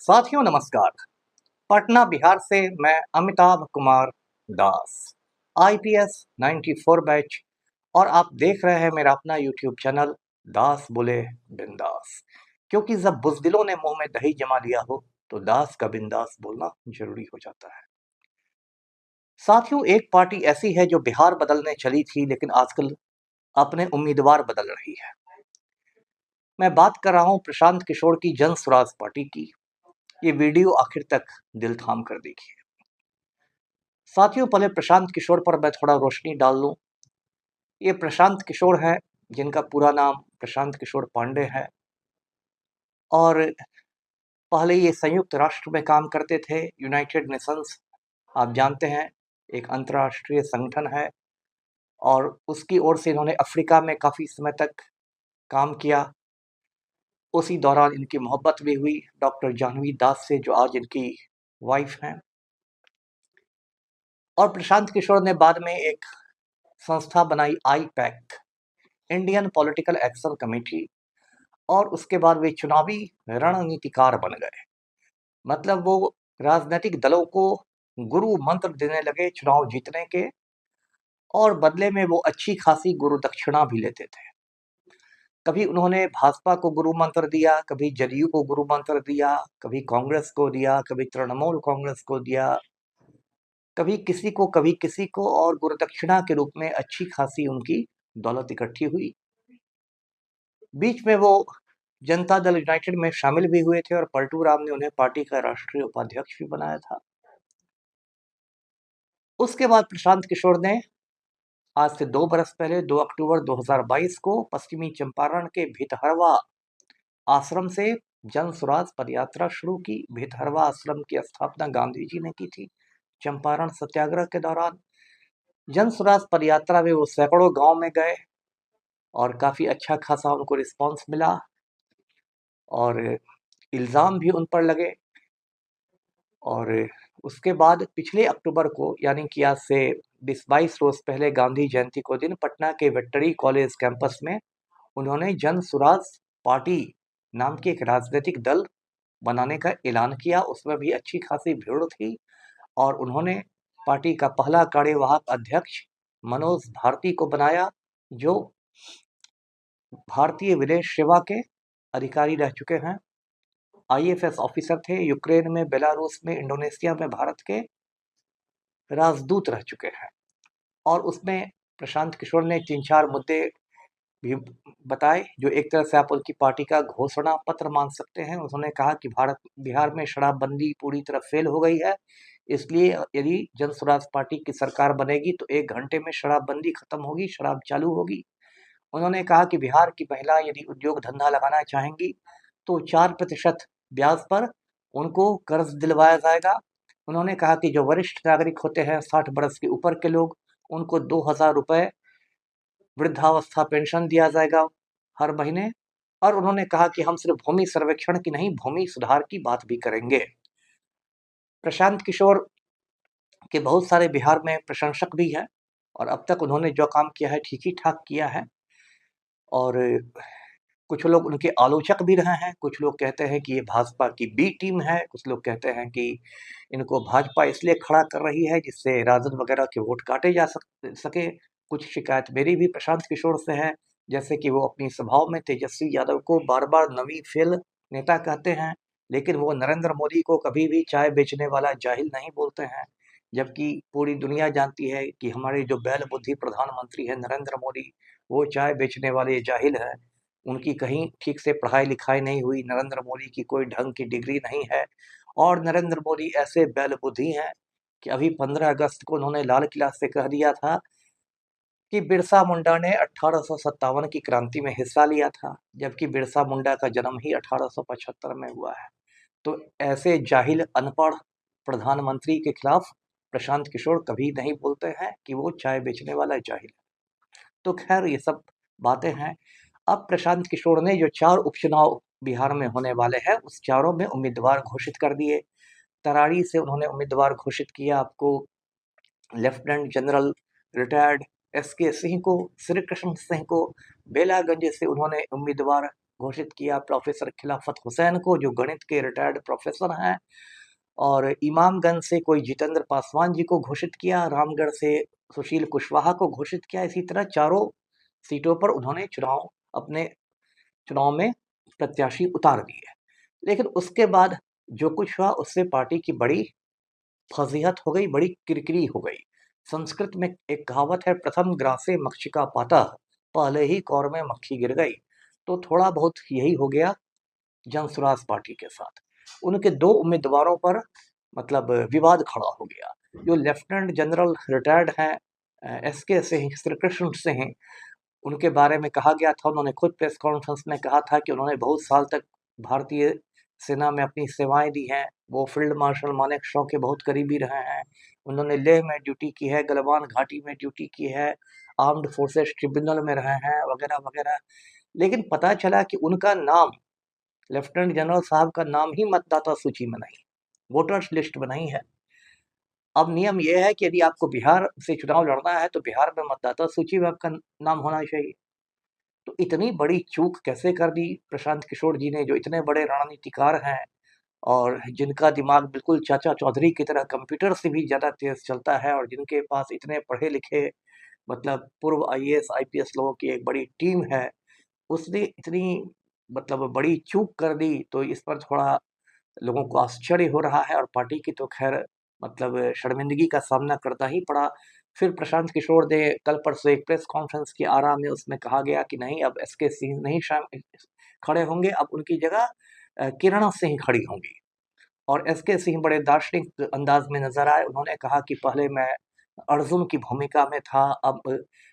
साथियों नमस्कार। पटना बिहार से मैं अमिताभ कुमार दास, आईपीएस 94 बैच, और आप देख रहे हैं मेरा अपना यूट्यूब चैनल दास बोले बिंदास। क्योंकि जब बुजदिलों ने मुंह में दही जमा लिया हो तो दास का बिंदास बोलना जरूरी हो जाता है। साथियों, एक पार्टी ऐसी है जो बिहार बदलने चली थी लेकिन आजकल अपने उम्मीदवार बदल रही है। मैं बात कर रहा हूं प्रशांत किशोर की जन स्वराज पार्टी की। ये वीडियो आखिर तक दिल थाम कर देखिए। साथियों, पहले प्रशांत किशोर पर मैं थोड़ा रोशनी डाल लूं। ये प्रशांत किशोर हैं जिनका पूरा नाम प्रशांत किशोर पांडे है, और पहले ये संयुक्त राष्ट्र में काम करते थे। यूनाइटेड नेशंस, आप जानते हैं, एक अंतर्राष्ट्रीय संगठन है, और उसकी ओर से इन्होंने अफ्रीका में काफ़ी समय तक काम किया। उसी दौरान इनकी मोहब्बत भी हुई डॉक्टर जाह्नवी दास से, जो आज इनकी वाइफ हैं। और प्रशांत किशोर ने बाद में एक संस्था बनाई, IUPAC, Indian political action committee, और उसके बाद वे चुनावी रणनीतिकार बन गए। मतलब वो राजनीतिक दलों को गुरु मंत्र देने लगे चुनाव जीतने के, और बदले में वो अच्छी खासी गुरु दक्षिणा भी लेते थे। कभी उन्होंने भाजपा को गुरु मंत्र दिया, कभी जदयू को गुरु मंत्र दिया, कभी कांग्रेस को दिया, कभी तृणमूल कांग्रेस को दिया, कभी किसी को, और गुरु दक्षिणा के रूप में अच्छी खासी उनकी दौलत इकट्ठी हुई। बीच में वो जनता दल यूनाइटेड में शामिल भी हुए थे, और पलटू राम ने उन्हें पार्टी का राष्ट्रीय उपाध्यक्ष भी बनाया था। उसके बाद प्रशांत किशोर ने आज से 2 बरस पहले 2 अक्टूबर 2022 को पश्चिमी चंपारण के भितहरवा आश्रम से जन स्वराज पदयात्रा शुरू की। भितहरवा आश्रम की स्थापना गांधी जी ने की थी चंपारण सत्याग्रह के दौरान। जन स्वराज पदयात्रा में वो सैकड़ों गांव में गए, और काफी अच्छा खासा उनको रिस्पांस मिला, और इल्जाम भी उन पर लगे। और उसके बाद पिछले अक्टूबर को, यानी कि आज से 20-22 रोज पहले, गांधी जयंती को दिन, पटना के वेटरी कॉलेज कैंपस में उन्होंने जन स्वराज पार्टी नाम की एक राजनीतिक दल बनाने का ऐलान किया। उसमें भी अच्छी खासी भीड़ थी, और उन्होंने पार्टी का पहला कार्यवाहक अध्यक्ष मनोज भारती को बनाया, जो भारतीय विदेश सेवा के अधिकारी रह चुके हैं, आईएफएस ऑफिसर थे, यूक्रेन में, बेलारूस में, इंडोनेशिया में भारत के राजदूत रह चुके हैं। और उसमें प्रशांत किशोर ने 3-4 मुद्दे भी बताए, जो एक तरह से आप उनकी पार्टी का घोषणा पत्र मान सकते हैं। उन्होंने कहा कि बिहार में शराबबंदी पूरी तरह फेल हो गई है, इसलिए यदि जन स्वराज पार्टी की सरकार बनेगी तो 1 घंटे में शराबबंदी खत्म होगी, शराब चालू होगी। उन्होंने कहा कि बिहार की महिला यदि उद्योग धंधा लगाना चाहेंगी तो 4% ब्याज पर उनको कर्ज दिलवाया जाएगा। उन्होंने कहा कि जो वरिष्ठ नागरिक होते हैं, 60 बरस के ऊपर के लोग, उनको 2,000 रुपये वृद्धावस्था पेंशन दिया जाएगा हर महीने। और उन्होंने कहा कि हम सिर्फ भूमि सर्वेक्षण की नहीं, भूमि सुधार की बात भी करेंगे। प्रशांत किशोर के बहुत सारे बिहार में प्रशंसक भी हैं, और अब तक उन्होंने जो काम किया है ठीक ही ठाक किया है। और कुछ लोग उनके आलोचक भी रहे हैं। कुछ लोग कहते हैं कि ये भाजपा की बी टीम है, कुछ लोग कहते हैं कि इनको भाजपा इसलिए खड़ा कर रही है जिससे राजद वगैरह के वोट काटे जा सके। कुछ शिकायत मेरी भी प्रशांत किशोर से है, जैसे कि वो अपनी सभाओं में तेजस्वी यादव को बार बार नवी फेल नेता कहते हैं, लेकिन वो नरेंद्र मोदी को कभी भी चाय बेचने वाला जाहिल नहीं बोलते हैं। जबकि पूरी दुनिया जानती है कि हमारे जो बैल बुद्धि प्रधानमंत्री है नरेंद्र मोदी, वो चाय बेचने वाले जाहिल हैं। उनकी कहीं ठीक से पढ़ाई लिखाई नहीं हुई, नरेंद्र मोदी की कोई ढंग की डिग्री नहीं है, और नरेंद्र मोदी ऐसे बैलबुद्धि हैं कि अभी 15 अगस्त को उन्होंने लाल किला से कह दिया था कि बिरसा मुंडा ने 1857 की क्रांति में हिस्सा लिया था, जबकि बिरसा मुंडा का जन्म ही 1875 में हुआ है। तो ऐसे जाहिल अनपढ़ प्रधानमंत्री के खिलाफ प्रशांत किशोर कभी नहीं बोलते हैं कि वो चाय बेचने वाला जाहिल है। तो खैर, ये सब बातें हैं। अब प्रशांत किशोर ने जो 4 उपचुनाव बिहार में होने वाले हैं, उस चारों में उम्मीदवार घोषित कर दिए। तरारी से उन्होंने उम्मीदवार घोषित किया आपको लेफ्टिनेंट जनरल रिटायर्ड एस के सिंह को, श्री कृष्ण सिंह को। बेलागंज से उन्होंने उम्मीदवार घोषित किया प्रोफेसर खिलाफत हुसैन को, जो गणित के रिटायर्ड प्रोफेसर हैं, और इमामगंज से कोई जितेंद्र पासवान जी को घोषित किया, रामगढ़ से सुशील कुशवाहा को घोषित किया। इसी तरह चारों सीटों पर उन्होंने अपने चुनाव में प्रत्याशी उतार दिए। लेकिन उसके बाद जो कुछ हुआ उससे पार्टी की बड़ी फजीहत हो गई, बड़ी किरकिरी हो गई। संस्कृत में एक कहावत है, प्रथम ग्रासे मक्षिका पाता, पहले ही कौर में मक्खी गिर गई। तो थोड़ा बहुत यही हो गया जनसुराज पार्टी के साथ। उनके दो उम्मीदवारों पर मतलब विवाद खड़ा हो गया। जो लेफ्टिनेंट जनरल रिटायर्ड हैं SK सिंह, श्री कृष्ण सिंह, उनके बारे में कहा गया था, उन्होंने खुद प्रेस कॉन्फ्रेंस में कहा था कि उन्होंने बहुत साल तक भारतीय सेना में अपनी सेवाएं दी हैं। वो फील्ड मार्शल मानेकशॉ के बहुत करीबी रहे हैं। उन्होंने लेह में ड्यूटी की है, गलवान घाटी में ड्यूटी की है, आर्म्ड फोर्सेस ट्रिब्यूनल में रहे हैं, वगैरह वगैरह। लेकिन पता चला कि उनका नाम, लेफ्टिनेंट जनरल साहब का नाम ही मतदाता सूची में नहीं, वोटर्स लिस्ट में नहीं है। अब नियम यह है कि यदि आपको बिहार से चुनाव लड़ना है तो बिहार में मतदाता सूची में आपका नाम होना चाहिए। तो इतनी बड़ी चूक कैसे कर दी प्रशांत किशोर जी ने, जो इतने बड़े रणनीतिकार हैं और जिनका दिमाग बिल्कुल चाचा चौधरी की तरह कंप्यूटर से भी ज़्यादा तेज चलता है, और जिनके पास इतने पढ़े लिखे मतलब पूर्व IAS IPS लोगों की एक बड़ी टीम है, उसने इतनी मतलब बड़ी चूक कर दी। तो इस पर थोड़ा लोगों को आश्चर्य हो रहा है, और पार्टी की तो खैर मतलब शर्मिंदगी का सामना करना ही पड़ा। फिर प्रशांत किशोर ने कल परसों एक प्रेस कॉन्फ्रेंस की आरा में उसमें कहा गया कि नहीं, अब SK सिंह नहीं खड़े होंगे, अब उनकी जगह किरण सिंह खड़ी होंगी। और SK सिंह बड़े दार्शनिक अंदाज में नजर आए। उन्होंने कहा कि पहले मैं अर्जुन की भूमिका में था, अब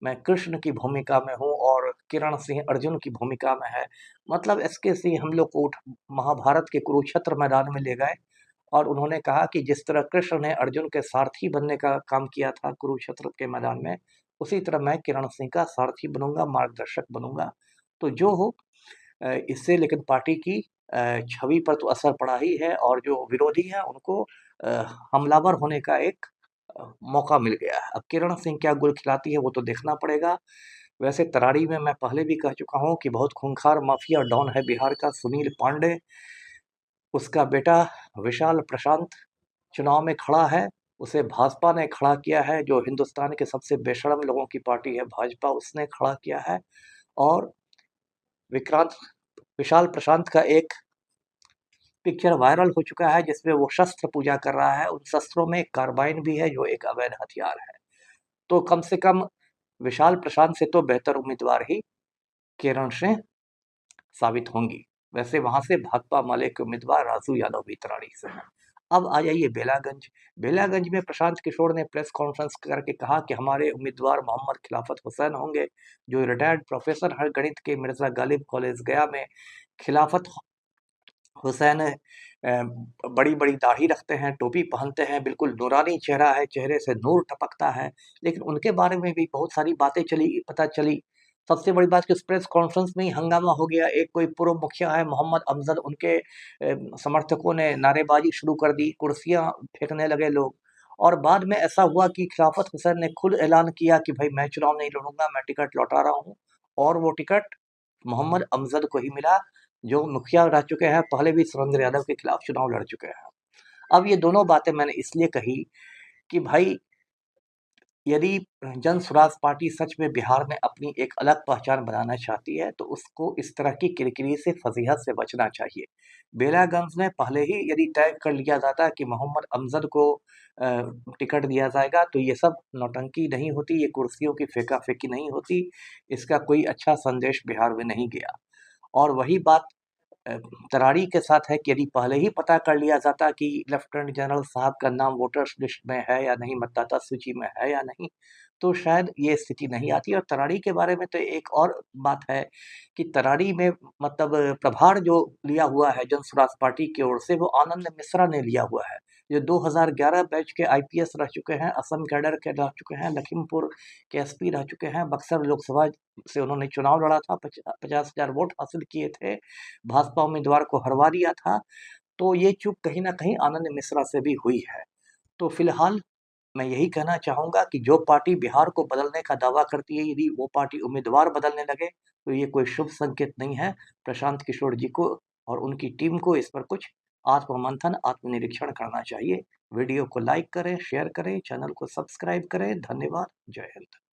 मैं कृष्ण की भूमिका में हूँ, और किरण सिंह अर्जुन की भूमिका में है। मतलब SK सिंह हम लोग को महाभारत के कुरुक्षेत्र मैदान में ले गए, और उन्होंने कहा कि जिस तरह कृष्ण ने अर्जुन के सारथी बनने का काम किया था कुरुक्षेत्र के मैदान में, उसी तरह मैं किरण सिंह का सारथी बनूंगा, मार्गदर्शक बनूंगा। तो जो हो, इससे लेकिन पार्टी की छवि पर तो असर पड़ा ही है, और जो विरोधी हैं उनको हमलावर होने का एक मौका मिल गया है। अब किरण सिंह क्या गुल खिलाती है वो तो देखना पड़ेगा। वैसे तरारी में मैं पहले भी कह चुका हूँ कि बहुत खूंखार माफिया डॉन है बिहार का सुनील पांडे। उसका बेटा विशाल प्रशांत चुनाव में खड़ा है, उसे भाजपा ने खड़ा किया है। जो हिंदुस्तान के सबसे बेशर्म लोगों की पार्टी है भाजपा, उसने खड़ा किया है। और विक्रांत विशाल प्रशांत का एक पिक्चर वायरल हो चुका है जिसमें वो शस्त्र पूजा कर रहा है। उन शस्त्रों में एक कार्बाइन भी है, जो एक अवैध हथियार है। तो कम से कम विशाल प्रशांत से तो बेहतर उम्मीदवार ही किरण सिंह साबित होंगी। वैसे वहां से भाकपा माले के उम्मीदवार राजू यादव भी तराड़ी से हैं। अब आ जाइए बेलागंज। बेलागंज में प्रशांत किशोर ने प्रेस कॉन्फ्रेंस करके कहा कि हमारे उम्मीदवार मोहम्मद खिलाफत हुसैन होंगे, जो रिटायर्ड प्रोफेसर हैं गणित के मिर्जा गालिब कॉलेज गया में। खिलाफत हुसैन बड़ी बड़ी दाढ़ी रखते हैं, टोपी पहनते हैं, बिल्कुल नूरानी चेहरा है, चेहरे से नूर टपकता है। लेकिन उनके बारे में भी बहुत सारी बातें पता चली। सबसे बड़ी बात कि उस प्रेस कॉन्फ्रेंस में ही हंगामा हो गया। एक कोई पूर्व मुखिया है मोहम्मद अमजद, उनके समर्थकों ने नारेबाजी शुरू कर दी, कुर्सियां फेंकने लगे लोग। और बाद में ऐसा हुआ कि खिलाफत हुसैन ने खुद ऐलान किया कि भाई मैं चुनाव नहीं लड़ूंगा, मैं टिकट लौटा रहा हूँ। और वो टिकट मोहम्मद अमजद को ही मिला, जो मुखिया रह चुके हैं, पहले भी सुरेंद्र यादव के खिलाफ चुनाव लड़ चुके हैं। अब ये दोनों बातें मैंने इसलिए कही कि भाई यदि जन स्वराज पार्टी सच में बिहार में अपनी एक अलग पहचान बनाना चाहती है तो उसको इस तरह की किरकिरी से, फजीहत से बचना चाहिए। बेलागंज में पहले ही यदि तय कर लिया जाता कि मोहम्मद अमजद को टिकट दिया जाएगा तो ये सब नौटंकी नहीं होती, ये कुर्सियों की फेंका फेंकी नहीं होती, इसका कोई अच्छा संदेश बिहार में नहीं गया। और वही बात तरारी के साथ है कि यदि पहले ही पता कर लिया जाता कि लेफ्टिनेंट जनरल साहब का नाम वोटर्स लिस्ट में है या नहीं, मतदाता सूची में है या नहीं, तो शायद ये स्थिति नहीं आती। और तरारी के बारे में तो एक और बात है कि तरारी में मतलब प्रभार जो लिया हुआ है जन स्वराज पार्टी की ओर से, वो आनंद मिश्रा ने लिया हुआ है, जो 2011 बैच के IPS रह चुके हैं, असम कैडर के रह चुके हैं, लखीमपुर के SP रह चुके हैं, बक्सर लोकसभा से उन्होंने चुनाव लड़ा था, 50,000 वोट हासिल किए थे, भाजपा उम्मीदवार को हरवा दिया था। तो ये चूक कहीं ना कहीं आनंद मिश्रा से भी हुई है। तो फिलहाल मैं यही कहना चाहूँगा कि जो पार्टी बिहार को बदलने का दावा करती है, यदि वो पार्टी उम्मीदवार बदलने लगे, तो ये कोई शुभ संकेत नहीं है। प्रशांत किशोर जी को और उनकी टीम को इस पर कुछ आत्ममंथन, आत्मनिरीक्षण करना चाहिए। वीडियो को लाइक करें, शेयर करें, चैनल को सब्सक्राइब करें। धन्यवाद। जय हिंद।